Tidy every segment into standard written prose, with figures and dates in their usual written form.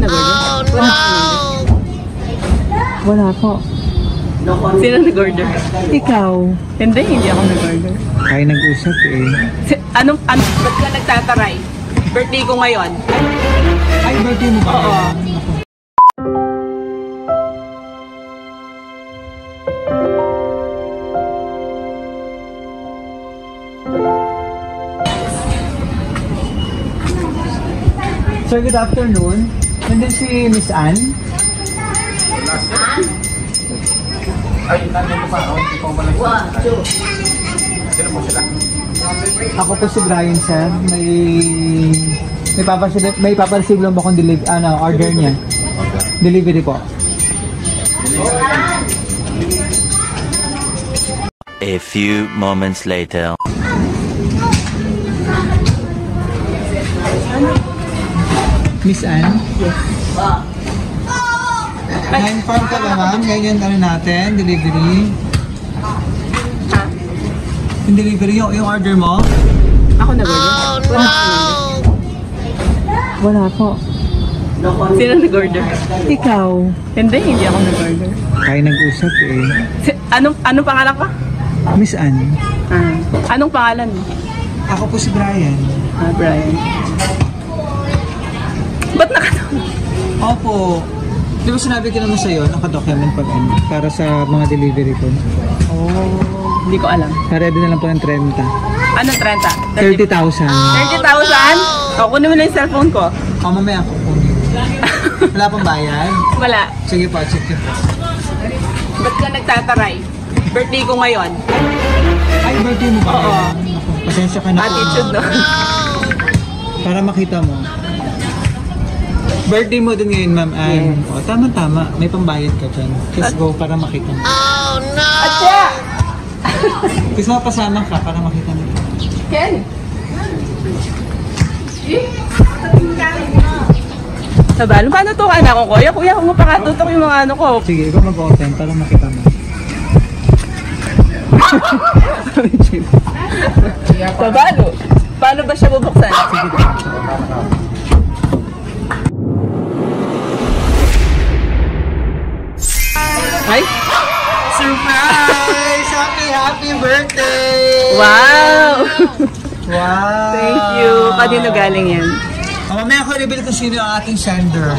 nag-order? Wala po. Sino nag-order? Ikaw. Hindi ako nag-order. Ay, nag-usap eh. Ba't ka nagtataray? Birthday ko ngayon. Ay, birthday mo ba? Oo. Sir, good afternoon. Nandun si Miss Ann. Ay, nandito pa. Hindi ko malang sino po sila? Ako po si Brian, sir. May papareceive lang ba akong order niya? Delivery po. A few moments later. Miss Ann? Yes. Na-inform ka ba, ma'am? Ngayon natin, delivery. Ha? Yung delivery, yung order mo? Ako nag-order? Wala po. Sino nag-order? Ikaw. Hindi ako nag-order. Ay, nag-usap eh. Anong pangalan ka? Miss Ann. Anong pangalan mo? Ako po si Brian. Brian. Ba't nakatawag? Opo. Di ba sinabi ko naman sa'yo, naka-document pag para sa mga delivery ko. Oh, hindi ko alam. Ready na lang po ng 30. Anong 30? 30,000. 30,000? O, kunin mo na yung cellphone ko. O, mamaya ako po. Wala pang bayad? Wala. Sige po, check it po. Ba't ka nagtataray? Birthday ko ngayon. Ay, birthday mo ba? Oo. Pasensya ka na po. Attitude, no? Para makita mo. Birthday mo din ngayon, ma'am. Yes. O, tama-tama. May pambayad ka dyan. Just go para makita mo. Oh, no! Atya! Gusto mo pasama ka para makita mo. Ken! Sabalo, paano to anak ko? Kuya, kung mapakatutok yung mga ano ko. Sige, ikaw mag-open para makita mo. Sabalo, paano ba siya bubuksan? Sige, Ay! surprise! Happy birthday! Wow! Wow! Thank you. Kanino galing yan? Mamaya ako reveal kung sino ang ating sender.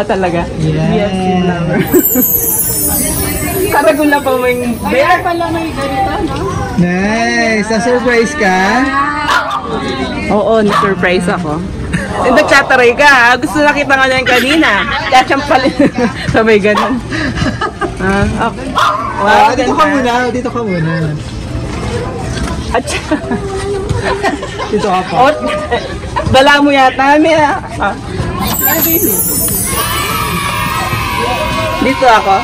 Talaga? Yes. Flower. Karagul na pa mo yung... Kaya pala may ganito, no? Nice! Na-surprise ka? Oo, na-surprise ako. Nagtataray ka, ha? Gusto nakita nga niya yung kanina. Kachampalin. Sabay ganun. Okay. Wow, Dito ka muna. Atcha. Dito ka pa. Bala mo yata, Mia. Dito ako.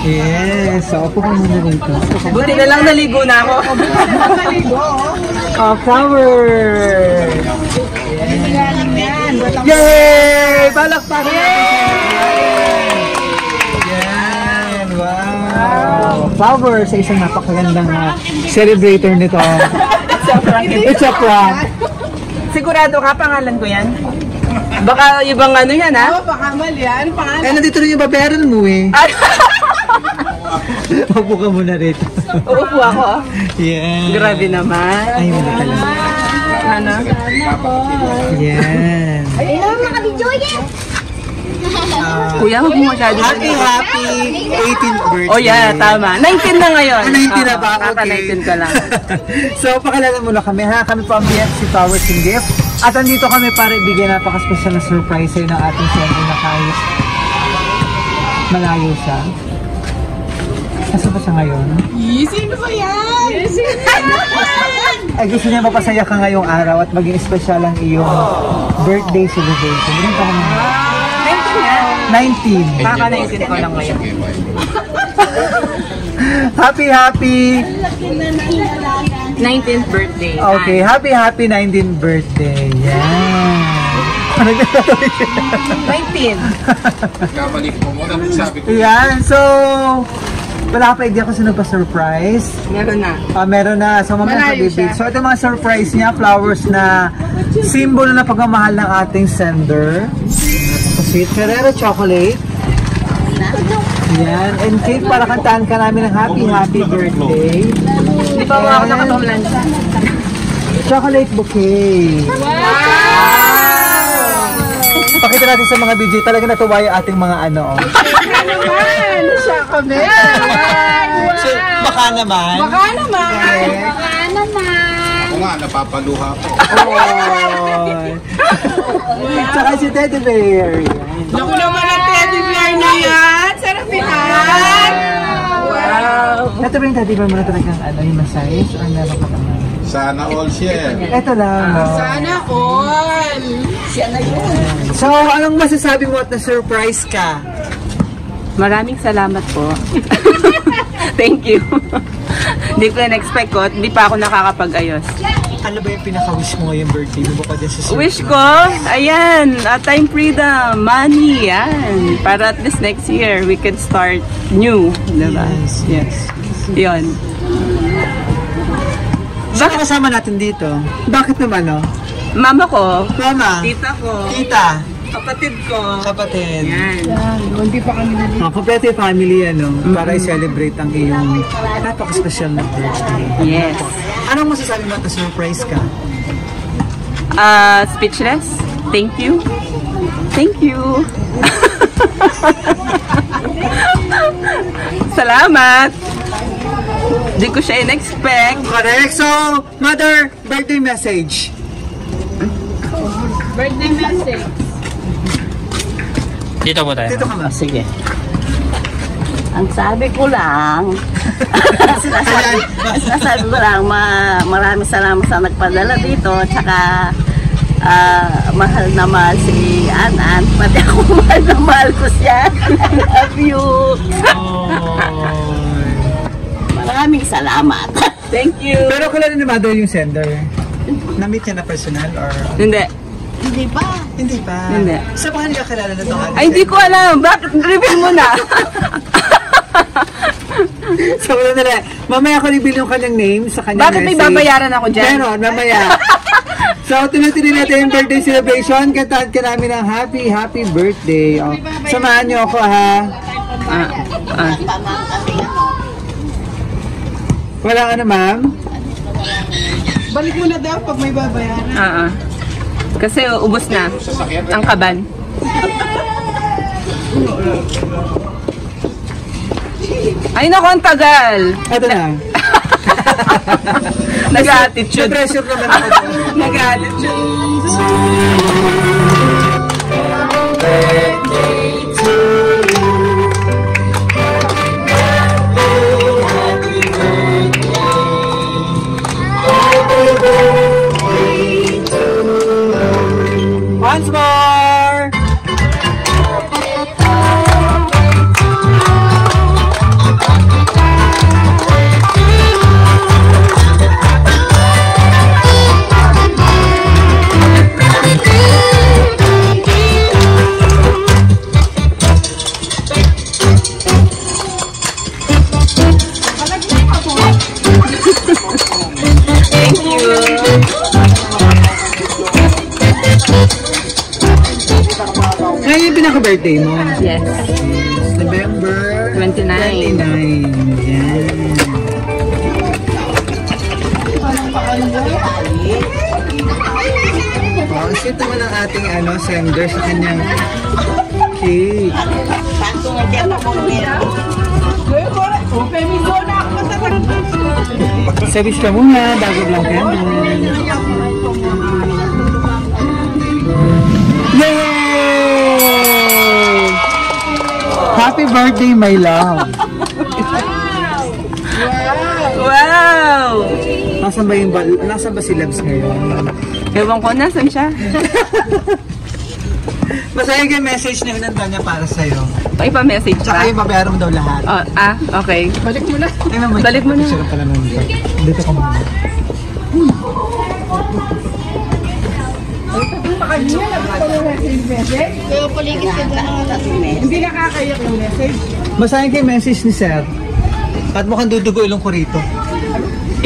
Yes, so upo ka muna rito. Buti na lang naligo na ako. Flower! Yay! Balakpakan natin! Yan! Wow! Flower sa isang napakagandang celebrator nito. It's a prank. Sigurado ka, pangalan ko yan? Baka ibang ano yan, ha? Oo, baka mali yan. Pangalan. Eh, nandito rin yung babayaran mo eh. Upo ka muna rito. Uupo ako. Yeah. Grabe naman. Ay, wala talaga. Ano? Yan. Kuya, huwag mo masyado. Happy 18th birthday. Oh yeah, tama. 19 na ngayon. 19 na ba? Okay. 19 ka lang. So, pakilala muna kami. Kami po ang BFC Flowers and Gift. At andito kami para ibigay napaka-special na surprise sa'yo ng ating sender na kahit malayo siya. Nasa ba siya ngayon? Sino ba yan? Ay, gusto niya mapasaya ka ngayong araw at maging special ang iyong birthday celebration. Ganun pa naman. 19. Kaka-19 ko lang ngayon. Happy 19th birthday. Okay, happy 19th birthday. Yan. 19. Kabalik mo muna din sabi ko. Yan, so wala ka pa idea kung sino pa surprise. Meron na. Meron na. So mamaya sa bibig. So ito mga surprise niya, flowers na simbolo na pagmamahal ng ating sender. sweet. Ferrero chocolate. Yan. And cake para kantaan ka namin ng happy birthday. Hindi pa ako nakatumulan siya. Chocolate bouquet. Pakita natin sa mga video. Talaga natuwa yung ating mga ano. Naman! Siya kami! So, baka naman. Baka naman! Oo nga, napapaluha ko. Tsaka si Teddy Bear. Naku naman ang teddy bear na yan! Sarap yan! Wow! Ito ba yung Teddy Bear mo na talagang ano, yung size? Or meron ka naman? Sana all share. Ito lang. Oh. Sana all! So, anong masasabi mo at na-surprise ka? Maraming salamat po. Thank you. Hindi ko na-expect ko. Hindi pa ako nakakapag-ayos. Ano ba yung pinaka-wish mo ngayong birthday? Bukod din sa surprise. Wish ko, ayan, time freedom, money, yan. Para at least next year, we can start new, diba? Yes. Yun. Saan kasama natin dito? Bakit naman, no? Mama ko, Mama. tita ko, Tita. kapatid ko. Kapatid. Yan. Hindi pa kami nalito. Kompleto yung family, ano? Para i-celebrate ang iyong napaka-special na birthday. Yes. Anong masasabi mo at na-surprise ka? Speechless. Thank you. Thank you. Salamat. Hindi ko siya in-expect. Correct. So, Mother, birthday message. Birthday message. Dito ka ma. Sige. Ang sabi ko lang, sabi ko lang, maraming salamat sa nagpadala dito, tsaka mahal na mahal si Anan, pati ako mahal na mahal ko siya. I love you. Maraming salamat. Thank you. Pero kilala ni Mother yung sender? Na-meet niya na personal or? Hindi. Hindi pa. Hindi pa. Hindi. Sa paano niya kilala na itong Ay, hindi ko alam. Bakit? Reveal mo na. So, wala na lang. Mamaya ko reveal yung kanyang name sa kanyang Bakit may message. babayaran ako dyan? Meron, mamaya. So, tinutuloy natin yung birthday celebration. Kantahan ka namin ng happy birthday. Oh. Samahan niyo ako, ha? Wala ka na, ma'am? Balik mo na daw pag may babayaran. Kasi ubos na ang kaban. Ay naku, ang tagal. Ito na. Nag-attitude. Pressure naman ako. Nag-attitude. Once more! Thank you. Ngayon yung pinaka-birthday mo? Yes. November 29. 29. Yan. Oh, sweet naman ang ating sender sa kanyang cake. Service ka muna, bago lang ka. Yay! Happy birthday, my love. Wow! Nasaan ba si Labs ngayon? Ewan ko, nasan siya? Masaya yung message na hinanda niya para sa'yo. Ay, pa-message Tsaka pa? yung babayaran mo daw lahat. Okay. Balik mo na. Balik mo na. Sarap pala nung dito ka muna. Hindi nakakayak yung message. Basahin ko yung message ni Sir. At mukhang dudugo ilong ko rito.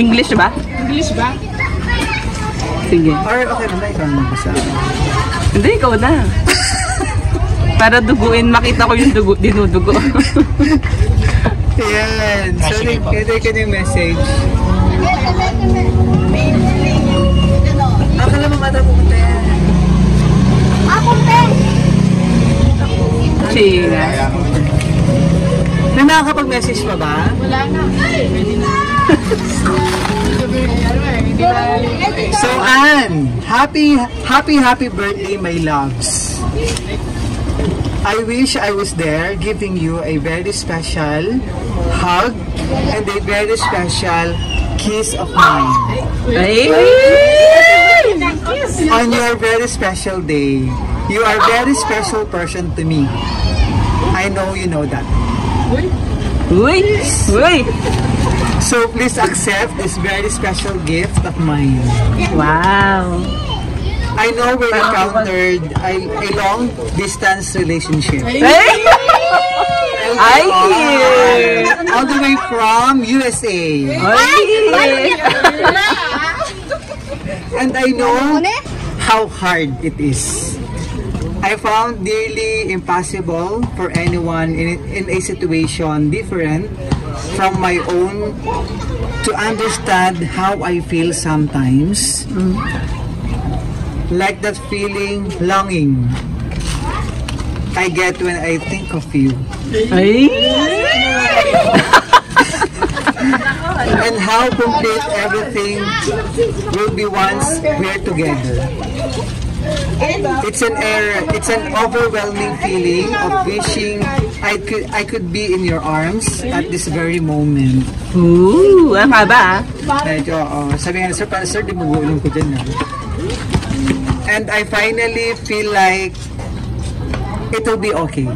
English ba? English ba? Sige. Or okay na, ikaw naman basa. Hindi, ikaw na. Para duguin, makita ko yung dinudugo. Yan. So, ito yung message. Akala mo mata pupunta yan. Cheers. May nakakapag-message pa ba? Wala na. So, Ann, happy birthday, my loves. I wish I was there giving you a very special hug and a very special kiss of mine. Ay! On your very special day. You are a very special person to me. I know you know that. Uy! Uy! So please accept this very special gift of mine. Wow! I know we encountered a long distance relationship. Ay! Ay! All the way from USA. Ay! And I know how hard it is. I found nearly impossible for anyone in a situation different from my own to understand how I feel sometimes. Like that feeling, longing I get when I think of you. Ay! And how complete everything will be once we're together. It's an overwhelming feeling of wishing I could be in your arms at this very moment. Ooh! Ang haba. Medyo, sabi nga, sir, di mo gulong ko dyan. And I finally feel like it'll be okay.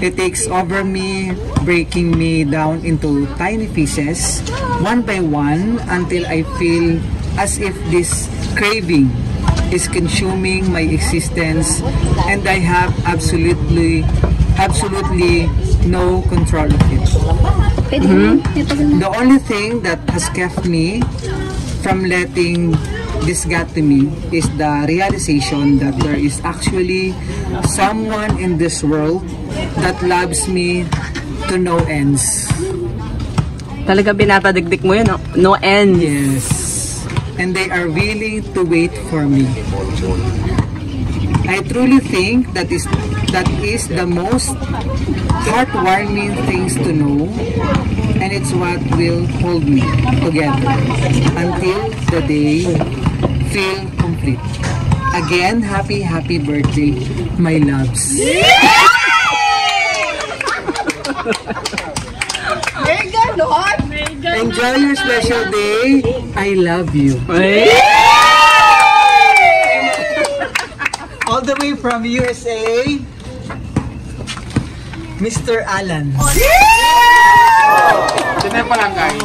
It takes over me, breaking me down into tiny pieces, one by one, until I feel as if this craving is consuming my existence and I have absolutely no control of it. The only thing that has kept me from letting this get to me is the realization that there is actually someone in this world that loves me to no ends. Talaga binapadagdik mo yun, no? No end. Yes. And they are willing to wait for me. I truly think that is the most heartwarming things to know, and it's what will hold me together until the day feel complete. Again, happy birthday, my loves. Enjoy your special day. I love you. All the way from USA, Mr. Alan. Sino pa lang kain?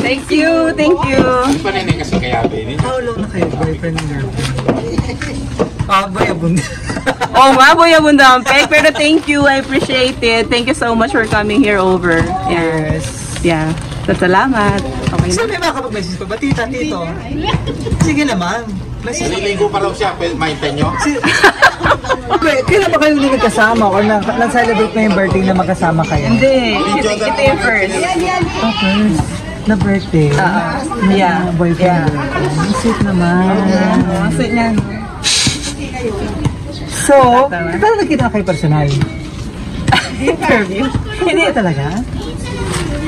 Thank you, thank you. Ano pa rin kasi kaya din? How long na kayo boyfriend and girlfriend? Bayabong. Oo nga, Boya Bundampeg. Pero thank you, I appreciate it. Thank you so much for coming here over. Yeah. Yes. Yeah. Salamat. Okay So na. may makapag-message pa ba? Tita, tito? Sige naman. Naliligo pa raw siya, maintain nyo? Kailan ba kayo ulit nagkasama or na-celebrate na yung birthday na magkasama kayo? Hindi. Ito yung first. Okay. Na birthday? Yeah. Boyfriend. Yeah. Sweet naman. Ang sweet niyan. So, paano nagkita na kayo personal? Interview. Hindi talaga?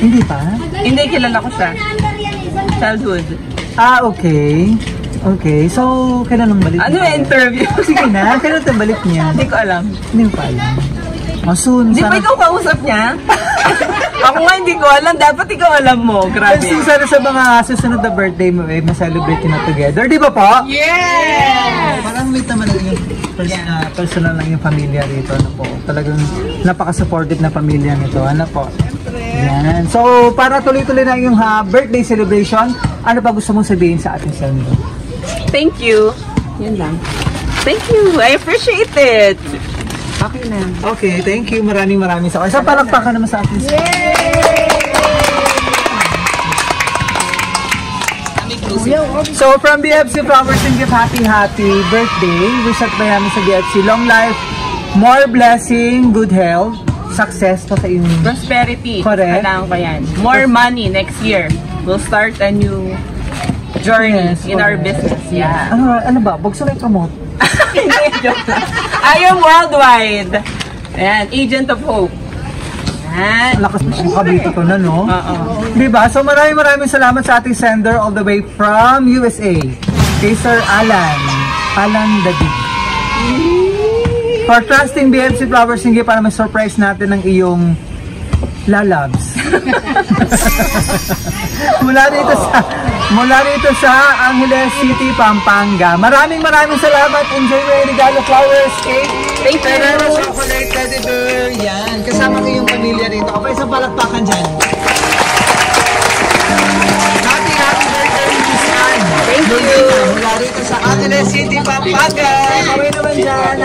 Hindi pa? Hindi, kilala ko siya. Childhood. Okay. Okay. So, kailan ang balik Ano niya? yung interview? Sige na. Kailan ang balik niya? Hindi ko alam. Hindi mo pa alam. Oh, soon. Hindi pa ikaw kausap niya? Ako nga hindi ko alam. Dapat ikaw alam mo. Grabe. So, sana sa mga susunod na birthday mo, ma-celebrate na together. Di ba po? Yes! Parang may naman lang yung personal lang yung pamilya rito. Ano po? Talagang napaka-supportive na pamilya nito. Ano po? Yan. So, para tuloy-tuloy na yung birthday celebration, ano pa gusto mong sabihin sa ating sendo? Thank you. Yan lang. Thank you. I appreciate it. Okay na. Okay, thank you. Maraming sa kayo. Sa palakpakan naman sa ating sendo. So from BFC Flowers and Gift, happy birthday. Wish at namin sa BFC. Long life, more blessing, good health, success pa sa inyo. Prosperity. Correct. Kailangan ko yan. More money next year. We'll start a new journey Yes, in our correct. business. Yeah. Ano ba? Bugso na i-promote. Hindi, joke lang. I am worldwide. Ayan, agent of hope. Ayan. Ang lakas ng kabito ko na, no? Oo. Diba? So maraming salamat sa ating sender all the way from USA. Kay Sir Alan Dadig. For trusting BFC Flowers and Gift para ma-surprise natin ng iyong lalabs. mula rito sa Angeles City, Pampanga. Maraming salamat. Enjoy mo yung regalo flowers cake. Thank you. Ferrero chocolate teddy bear. Yan. Kasama ko yung pamilya rito. Kapag isang palakpakan dyan. Happy birthday, Miss Ann. Thank you. Mula rito sa Angeles City, Pampanga. Kaway naman dyan.